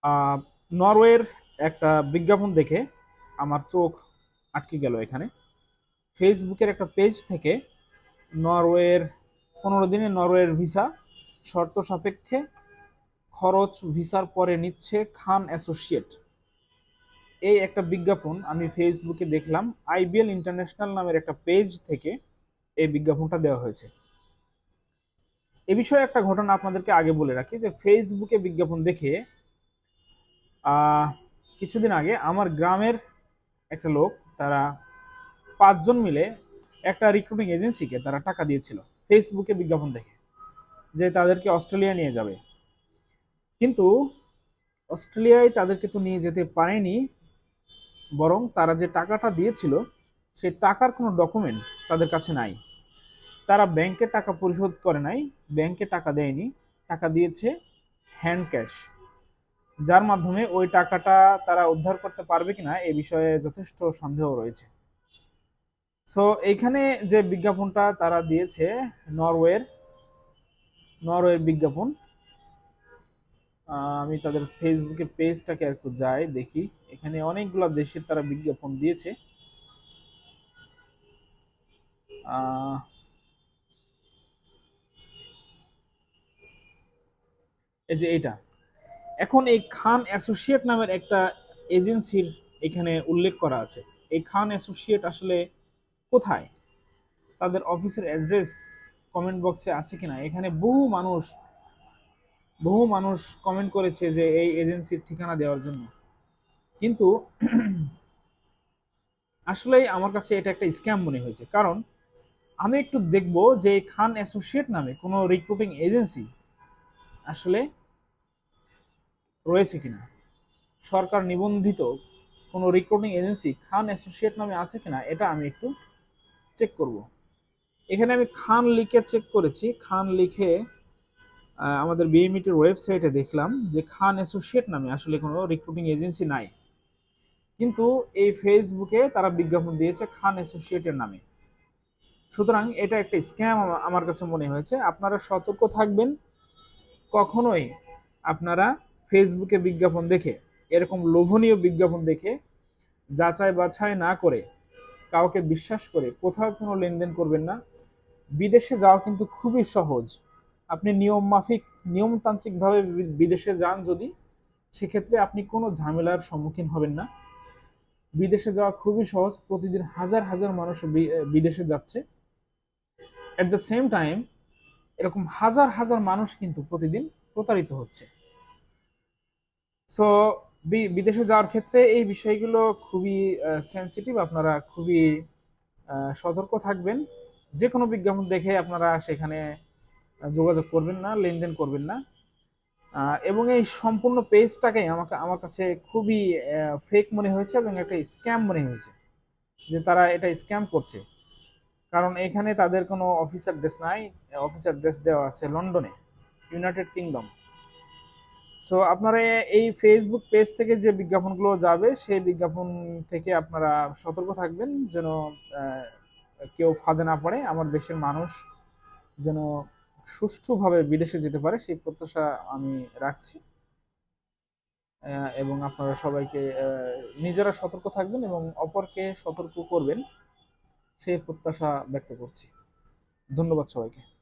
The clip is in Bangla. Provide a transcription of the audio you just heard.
আহ, নরওয়ের একটা বিজ্ঞাপন দেখে আমার চোখ আটকে গেল এখানে। ফেসবুকের একটা পেজ থেকে নরওয়ের 15 দিনের নরওয়ের ভিসা শর্ত সাপেক্ষে খরচ ভিসার পরে নিচ্ছে খান অ্যাসোসিয়েট। এই একটা বিজ্ঞাপন আমি ফেসবুকে দেখলাম। আইবিএল ইন্টারন্যাশনাল নামের একটা পেজ থেকে এই বিজ্ঞাপনটা দেওয়া হয়েছে। এ বিষয়ে একটা ঘটনা আপনাদেরকে আগে বলে রাখি যে ফেসবুকে বিজ্ঞাপন দেখে আহ, কিছুদিন আগে আমার গ্রামের একটা লোক, তারা 5 জন মিলে একটা রিক্রুটিং এজেন্সিকে তারা টাকা দিয়েছিল ফেসবুকে বিজ্ঞাপন দেখে, যে তাদেরকে অস্ট্রেলিয়া নিয়ে যাবে। কিন্তু অস্ট্রেলিয়ায় তাদেরকে তো নিয়ে যেতে পারেনি, বরং তারা যে টাকাটা দিয়েছিল সে টাকার কোনো ডকুমেন্ট তাদের কাছে নাই। তারা ব্যাংকে টাকা পরিশোধ করে নাই, ব্যাংকে টাকা দেয়নি, টাকা দিয়েছে হ্যান্ড ক্যাশ, যার মাধ্যমে ওই টাকাটা তারা উদ্ধার করতে পারবে কিনা এ বিষয়ে যথেষ্ট সন্দেহ রয়েছে। সো এইখানে যে বিজ্ঞাপনটা তারা দিয়েছে, নরওয়ের নরওয়ের বিজ্ঞাপন, আমি তাদের ফেসবুকে পেজটাকে একটু যাই দেখি। এখানে অনেকগুলো দেশের তারা বিজ্ঞাপন দিয়েছে। আহ, এই যে এটা, এখন এই খান অ্যাসোসিয়েট নামের একটা এজেন্সির এখানে উল্লেখ করা আছে। এই খান অ্যাসোসিয়েট আসলে কোথায়, তাদের অফিসের অ্যাড্রেস কমেন্ট বক্সে আছে কিনা। এখানে বহু মানুষ কমেন্ট করেছে যে এই এজেন্সির ঠিকানা দেওয়ার জন্য। কিন্তু আসলেই আমার কাছে এটা একটা স্ক্যাম মনে হয়েছে, কারণ আমি একটু দেখবো যে খান অ্যাসোসিয়েট নামে কোনো রিক্রুটিং এজেন্সি আসলে রয়েছে কিনা, সরকার নিবন্ধিত কোনো রিক্রুটিং এজেন্সি খান অ্যাসোসিয়েট নামে আছে কিনা, এটা আমি একটু চেক করব। এখানে আমি খান লিখে চেক করেছি, খান লিখে আমাদের বিএমইটির ওয়েবসাইটে দেখলাম যে খান অ্যাসোসিয়েট নামে আসলে কোনো রিক্রুটিং এজেন্সি নাই। কিন্তু এই ফেসবুকে তারা বিজ্ঞাপন দিয়েছে খান অ্যাসোসিয়েটের নামে। সুতরাং এটা একটা স্ক্যাম আমার কাছে মনে হয়েছে। আপনারা সতর্ক থাকবেন, কখনোই আপনারা ফেসবুকে বিজ্ঞাপন দেখে, এরকম লোভনীয় বিজ্ঞাপন দেখে যাচাই বাছাই না করে কাউকে বিশ্বাস করে কোথাও কোনো লেনদেন করবেন না। বিদেশে যাওয়া কিন্তু খুবই সহজ। আপনি নিয়ম মাফিক, নিয়মতান্ত্রিকভাবে বিদেশে যান যদি, সেক্ষেত্রে আপনি কোনো ঝামেলার সম্মুখীন হবেন না। বিদেশে যাওয়া খুবই সহজ, প্রতিদিন হাজার হাজার মানুষ বিদেশে যাচ্ছে। এট দ্য সেম টাইম এরকম হাজার হাজার মানুষ কিন্তু প্রতিদিন প্রতারিত হচ্ছে। সো বিদেশে যাওয়ার ক্ষেত্রে এই বিষয়গুলো খুবই সেন্সিটিভ। আপনারা খুবই সতর্ক থাকবেন। যে কোনো বিজ্ঞাপন দেখে আপনারা সেখানে যোগাযোগ করবেন না, লেনদেন করবেন না। এবং এই সম্পূর্ণ পেজটাকে আমার কাছে খুবই ফেক মনে হয়েছে এবং একটা স্ক্যাম মনে হয়েছে, যে তারা এটা স্ক্যাম করছে। কারণ এখানে তাদের কোনো অফিস অ্যাড্রেস নাই, অফিস অ্যাড্রেস দেওয়া আছে লন্ডনে, ইউনাইটেড কিংডম। সো আপনারা এই ফেসবুক পেজ থেকে যে বিজ্ঞাপনগুলো যাবে সেই বিজ্ঞাপন থেকে আপনারা সতর্ক থাকবেন, যেন আহ, কেউ ফাঁদে না পড়ে। আমার দেশের মানুষ যেন সুষ্ঠুভাবে বিদেশে যেতে পারে সেই প্রত্যাশা আমি রাখছি। এবং আপনারা সবাইকে নিজেরা সতর্ক থাকবেন এবং অপরকে সতর্ক করবেন সেই প্রত্যাশা ব্যক্ত করছি। ধন্যবাদ সবাইকে।